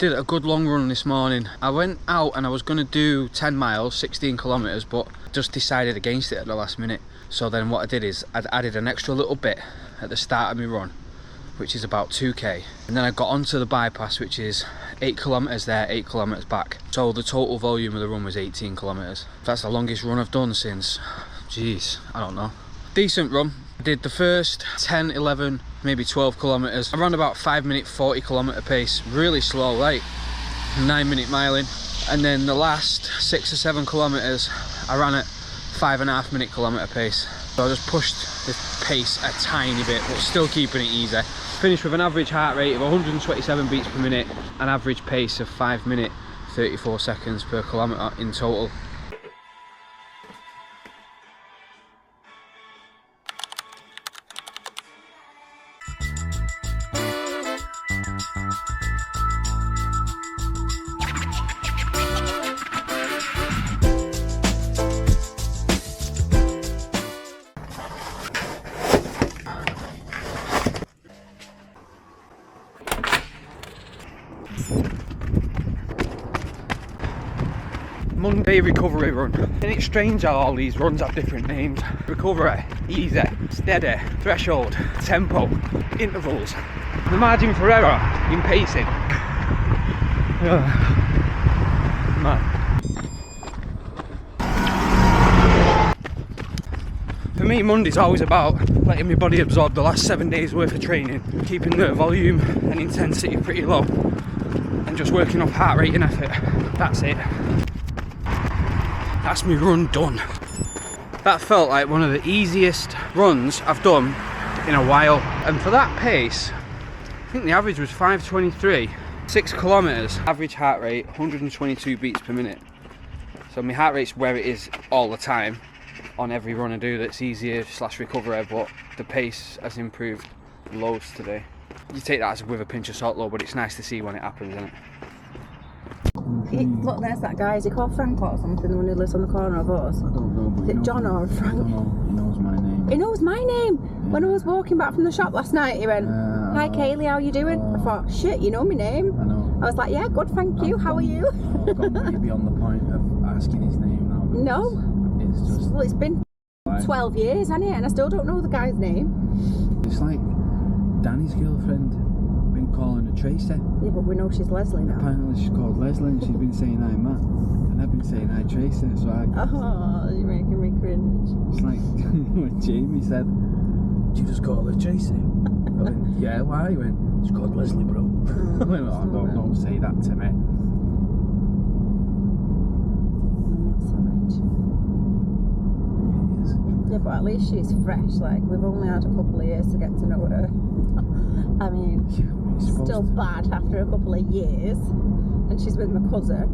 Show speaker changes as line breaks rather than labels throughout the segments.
did a good long run this morning. I went out and I was going to do 10 miles, 16 kilometers, but just decided against it at the last minute. So then what I did is I'd added an extra little bit at the start of my run, which is about 2k, and then I got onto the bypass, which is 8 kilometers there, 8 kilometers back. So the total volume of the run was 18 kilometers. That's the longest run I've done since, geez, I don't know. Decent run. I did the first 10, 11, maybe 12 kilometers. I ran about 5-minute 40 kilometer pace, really slow, like 9-minute miling. And then the last 6 or 7 kilometers, I ran at 5.5-minute kilometer pace. So I just pushed the pace a tiny bit, but still keeping it easy. Finished with an average heart rate of 127 beats per minute, an average pace of 5 minutes 34 seconds per kilometre in total. Monday recovery run. And it's strange how all these runs have different names. Recovery, easy, steady, threshold, tempo, intervals. The margin for error in pacing. Man. For me, Monday's always about letting my body absorb the last 7 days worth of training, keeping the volume and intensity pretty low, and just working off heart rate and effort. That's it. That's me run done. That felt like one of the easiest runs I've done in a while. And for that pace, I think the average was 5:23. 6 kilometers, average heart rate 122 beats per minute. So my heart rate's where it is all the time on every run I do that's easier / recovery, but the pace has improved loads today. You take that with a pinch of salt though, but it's nice to see when it happens, isn't it?
Look, there's that guy. Is he called Frank or something, the one who lives on the corner of us?
I don't know.
Is it John or Frank?
I don't know. He knows my name.
He knows my name. Yeah. When I was walking back from the shop last night, he went, "Hi Kaylee, how you doing?" I thought, shit, you know my name.
I know.
I was like, yeah, good, thank you. How are you?
I've got maybe on the point of asking his name now.
No.
It's just...
Well, it's been 12 years, hasn't it? And I still don't know the guy's name.
It's like Danny's girlfriend been calling her Tracy.
Yeah, but we know she's Leslie now.
Apparently she's called Leslie and she's been saying hi Matt. And I've been saying hi Tracy, so I...
Oh, you're making me cringe.
It's like when Jamie said, "Do you just call her Tracy?" I went, "Yeah, why?" He went, "It's called Leslie, bro." I went, "Oh, don't say that to me."
Yeah, but at least she's fresh. Like, we've only had a couple of years to get to know her. I mean, yeah, still bad after a couple of years, and she's with my cousin.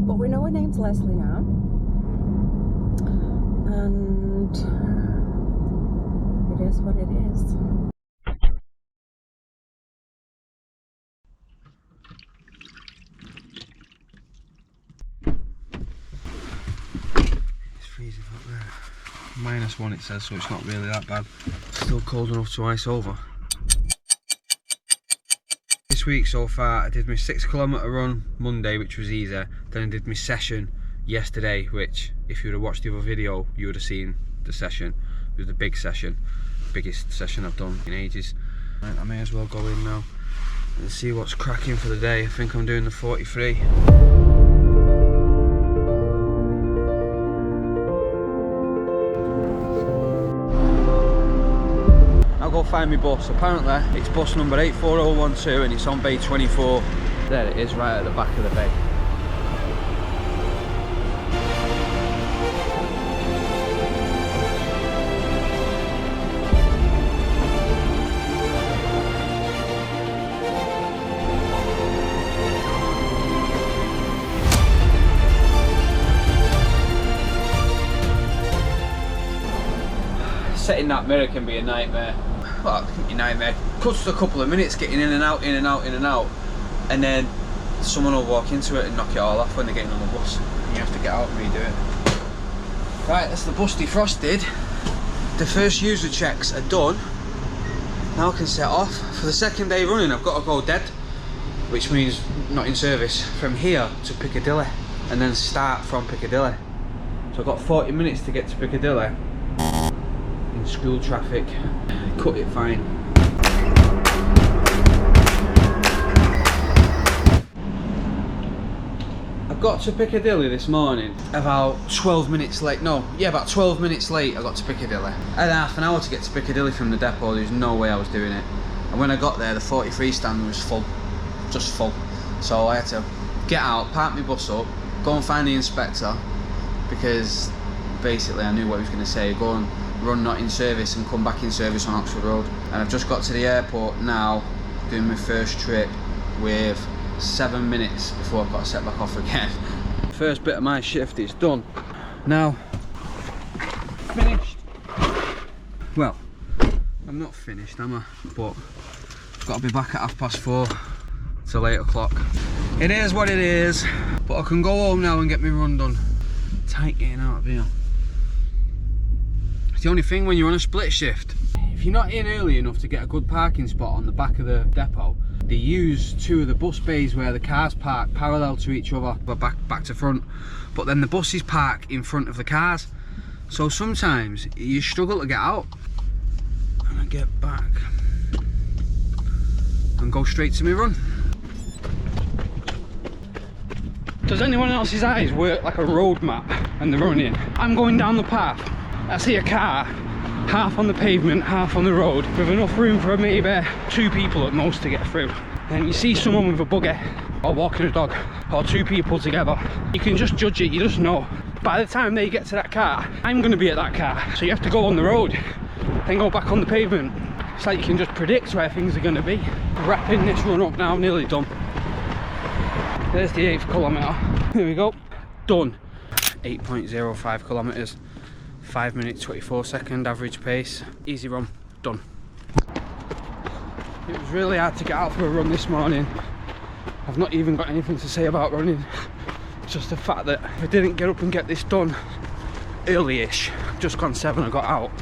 But we know her name's Leslie now, and it is what it is.
It's freezing up there. -1 it says, so it's not really that bad. Still cold enough to ice over. This week so far, I did my 6 kilometer run Monday, which was easy. Then I did my session yesterday, which if you would have watched the other video, you would have seen the session. It was the big session, biggest session I've done in ages. Right, I may as well go in now and see what's cracking for the day. I think I'm doing the 43. I'll go find my bus. Apparently it's bus number 84012 and it's on bay 24. There it is, right at the back of the bay. Setting that mirror can be a nightmare. Well, it can be a nightmare. Cuts a couple of minutes getting in and out, in and out, in and out, and then someone will walk into it and knock it all off when they're getting on the bus. And you have to get out and redo it. Right, that's the bus defrosted. The first user checks are done. Now I can set off. For the second day running, I've got to go dead. which means not in service, from here to Piccadilly, and then start from Piccadilly. So I've got 40 minutes to get to Piccadilly in school traffic. Cut it fine. I got to Piccadilly this morning about 12 minutes late. No, yeah, about 12 minutes late I got to Piccadilly. I had half an hour to get to Piccadilly from the depot. There's no way I was doing it. And when I got there, the 43 stand was full, just full. So I had to get out, park my bus up, go and find the inspector, because basically I knew what he was going to say. Go and run not in service and come back in service on Oxford Road. And I've just got to the airport now, doing my first trip with 7 minutes before I've got to set back off again. First bit of my shift is done. Now, finished. Well, I'm not finished, am I? But I've got to be back at 4:30 till 8 o'clock. It is what it is, but I can go home now and get my run done. Tight getting out of here. It's the only thing when you're on a split shift. If you're not in early enough to get a good parking spot on the back of the depot, they use 2 of the bus bays where the cars park parallel to each other, but back to front. But then the buses park in front of the cars. So sometimes you struggle to get out. And I get back and go straight to my run. Does anyone else's eyes work like a road map and they're running? I'm going down the path. I see a car, half on the pavement, half on the road, with enough room for maybe 2 people at most to get through. And you see someone with a buggy, or walking a dog, or 2 people together. You can just judge it, you just know. By the time they get to that car, I'm going to be at that car. So you have to go on the road, then go back on the pavement. It's like you can just predict where things are going to be. Wrapping this run up now, nearly done. There's the 8th kilometre. Here we go. Done. 8.05 kilometres. 5 minutes 24 second average pace. Easy run. Done. It was really hard to get out for a run this morning. I've not even got anything to say about running. It's just the fact that if I didn't get up and get this done early-ish, just gone 7 I got out,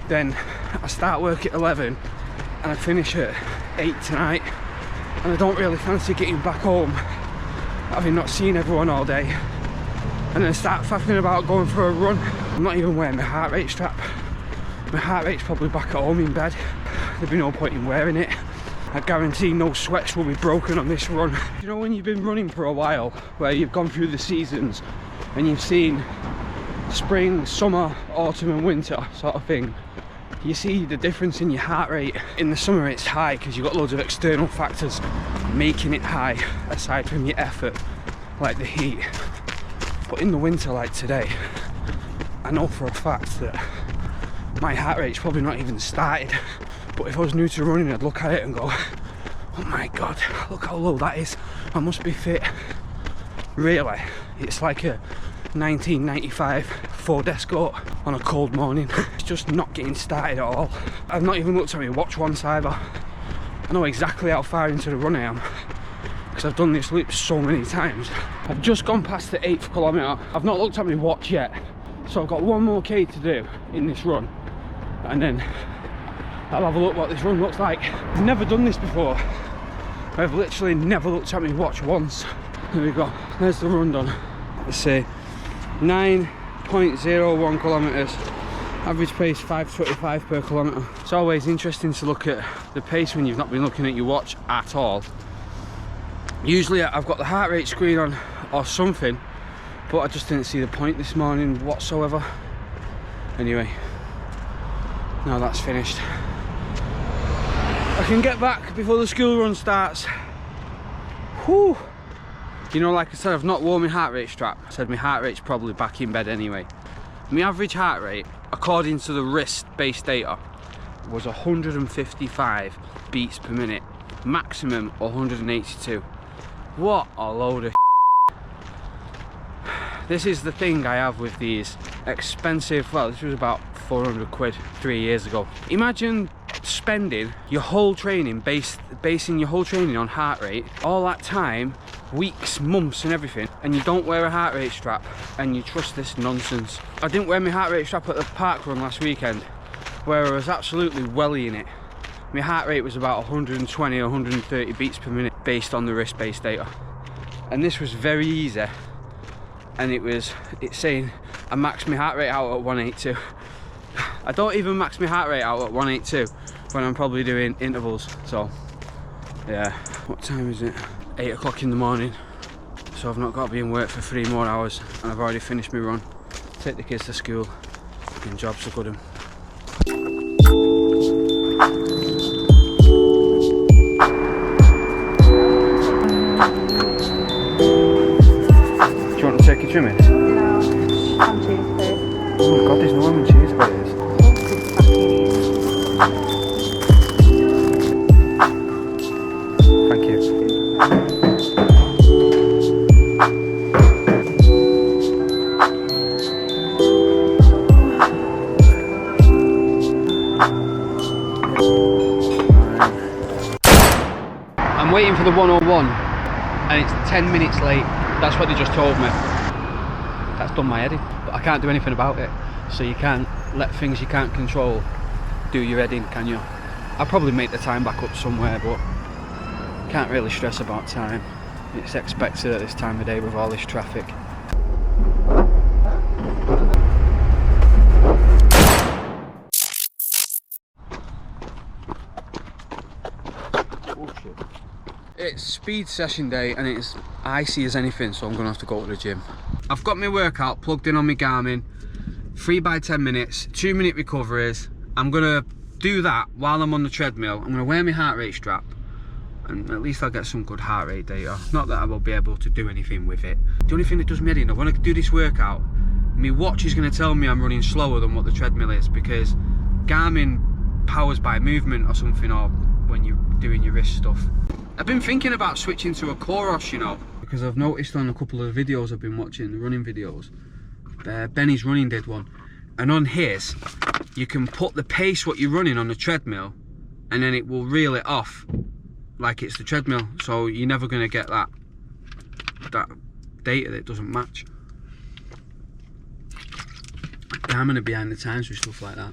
then I start work at 11 and I finish at 8 tonight, and I don't really fancy getting back home having not seen everyone all day, and then start faffing about going for a run. I'm not even wearing my heart rate strap. My heart rate's probably back at home in bed. There'd be no point in wearing it. I guarantee no sweats will be broken on this run. You know when you've been running for a while, where you've gone through the seasons and you've seen spring, summer, autumn and winter sort of thing, you see the difference in your heart rate. In the summer it's high because you've got loads of external factors making it high aside from your effort, like the heat. But in the winter like today, I know for a fact that my heart rate's probably not even started. But if I was new to running, I'd look at it and go, oh my god, look how low that is, I must be fit. Really, it's like a 1995 Ford Escort on a cold morning. It's just not getting started at all. I've not even looked at my watch once either. I know exactly how far into the run I am because I've done this loop so many times. I've just gone past the 8th kilometre. I've not looked at my watch yet, so I've got 1 more K to do in this run, and then I'll have a look what this run looks like. I've never done this before. I've literally never looked at my watch once. There we go, there's the run done. Let's say 9.01 kilometres, average pace 5:25 per kilometre. It's always interesting to look at the pace when you've not been looking at your watch at all. Usually I've got the heart rate screen on or something, but I just didn't see the point this morning whatsoever. Anyway, now that's finished, I can get back before the school run starts. Whew. You know, like I said, I've not worn my heart rate strap. I said my heart rate's probably back in bed anyway. My average heart rate, according to the wrist-based data, was 155 beats per minute. Maximum 182. What a load of This is the thing I have with these expensive, well, this was about 400 quid 3 years ago. Imagine spending your whole training, basing your whole training on heart rate, all that time, weeks, months and everything, and you don't wear a heart rate strap and you trust this nonsense. I didn't wear my heart rate strap at the park run last weekend, where I was absolutely wellying it, my heart rate was about 120 or 130 beats per minute based on the wrist-based data. And this was very easy, and it's saying I maxed my heart rate out at 182. I don't even max my heart rate out at 182 when I'm probably doing intervals. So yeah, what time is it? 8 o'clock in the morning. So I've not got to be in work for 3 more hours, and I've already finished my run. Take the kids to school, and jobs are good. Do you want to take your trimming?
No, I'm cheese, please.
Oh my god, there's no lemon cheese please. Thank you. I'm waiting for the 101 and it's 10 minutes late. That's what they just told me. That's done my head in, but I can't do anything about it. So you can't let things you can't control do your head in, can you? I'll probably make the time back up somewhere, but can't really stress about time. It's expected at this time of day with all this traffic. It's speed session day and it's icy as anything, so I'm gonna have to go to the gym. I've got my workout plugged in on my Garmin, 3 by 10 minutes, 2-minute recoveries. I'm gonna do that while I'm on the treadmill. I'm gonna wear my heart rate strap, and at least I'll get some good heart rate data. Not that I will be able to do anything with it. The only thing that does me head in, when I do this workout, my watch is gonna tell me I'm running slower than what the treadmill is, because Garmin powers by movement or something, or when you're doing your wrist stuff. I've been thinking about switching to a Coros, you know, because I've noticed on a couple of videos I've been watching, the running videos, Benny's Running did one, and on his, you can put the pace what you're running on the treadmill, and then it will reel it off like it's the treadmill, so you're never going to get that data that doesn't match. I'm going to be behind the times with stuff like that.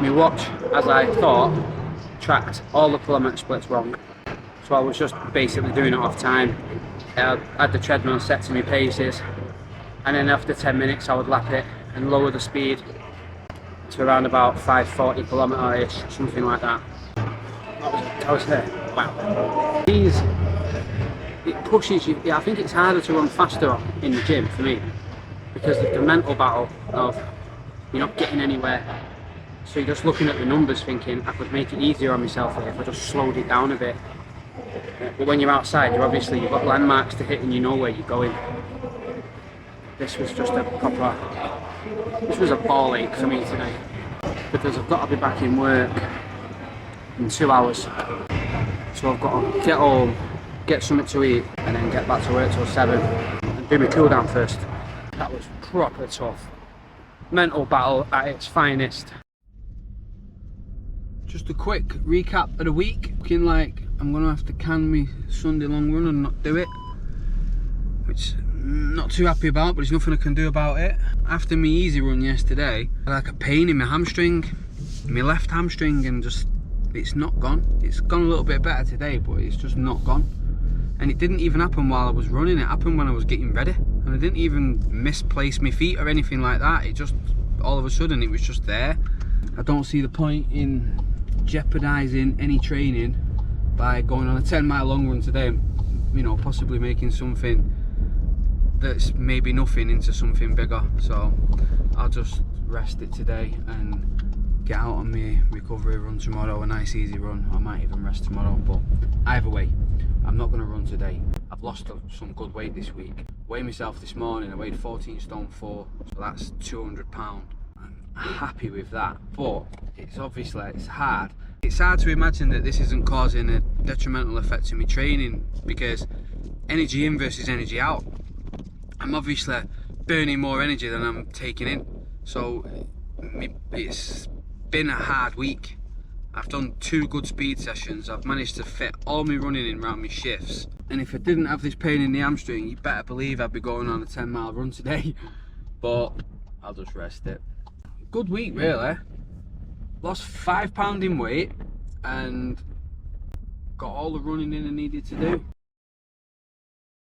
My watch, as I thought, tracked all the kilometre splits wrong. So I was just basically doing it off time. I had the treadmill set to my paces, and then after 10 minutes I would lap it and lower the speed to around about 540 kilometre-ish, something like that. I was there. Wow. It pushes you. I think it's harder to run faster in the gym for me, because of the mental battle of you're not getting anywhere. So you're just looking at the numbers thinking, I could make it easier on myself if I just slowed it down a bit. But when you're outside, you've got landmarks to hit and you know where you're going. This was just this was a ball ache for me today, because I've got to be back in work in 2 hours. So I've got to get home, get something to eat, and then get back to work till 7 and do my cool down first. That was proper tough. Mental battle at its finest. Just a quick recap of the week. Looking like I'm going to have to can me Sunday long run and not do it, which I'm not too happy about, but there's nothing I can do about it. After my easy run yesterday, I had like a pain in my hamstring, my left hamstring, and just, it's not gone. It's gone a little bit better today, but it's just not gone. And it didn't even happen while I was running, it happened when I was getting ready. And I didn't even misplace my feet or anything like that. It just, all of a sudden, it was just there. I don't see the point in jeopardising any training by going on a 10-mile long run today, you know, possibly making something that's maybe nothing into something bigger. So I'll just rest it today and get out on my recovery run tomorrow, a nice easy run. I might even rest tomorrow, but either way, I'm not going to run today. I've lost some good weight this week. Weighed myself this morning, I weighed 14 stone 4, so that's 200 pounds. I'm happy with that, but it's obviously, it's hard. It's hard to imagine that this isn't causing a detrimental effect to my training, because energy in versus energy out. I'm obviously burning more energy than I'm taking in, so it's been a hard week. I've done 2 good speed sessions. I've managed to fit all my running in around my shifts, and if I didn't have this pain in the hamstring, you better believe I'd be going on a 10-mile run today. But I'll just rest it. Good week really. Lost 5 pounds in weight and got all the running in I needed to do.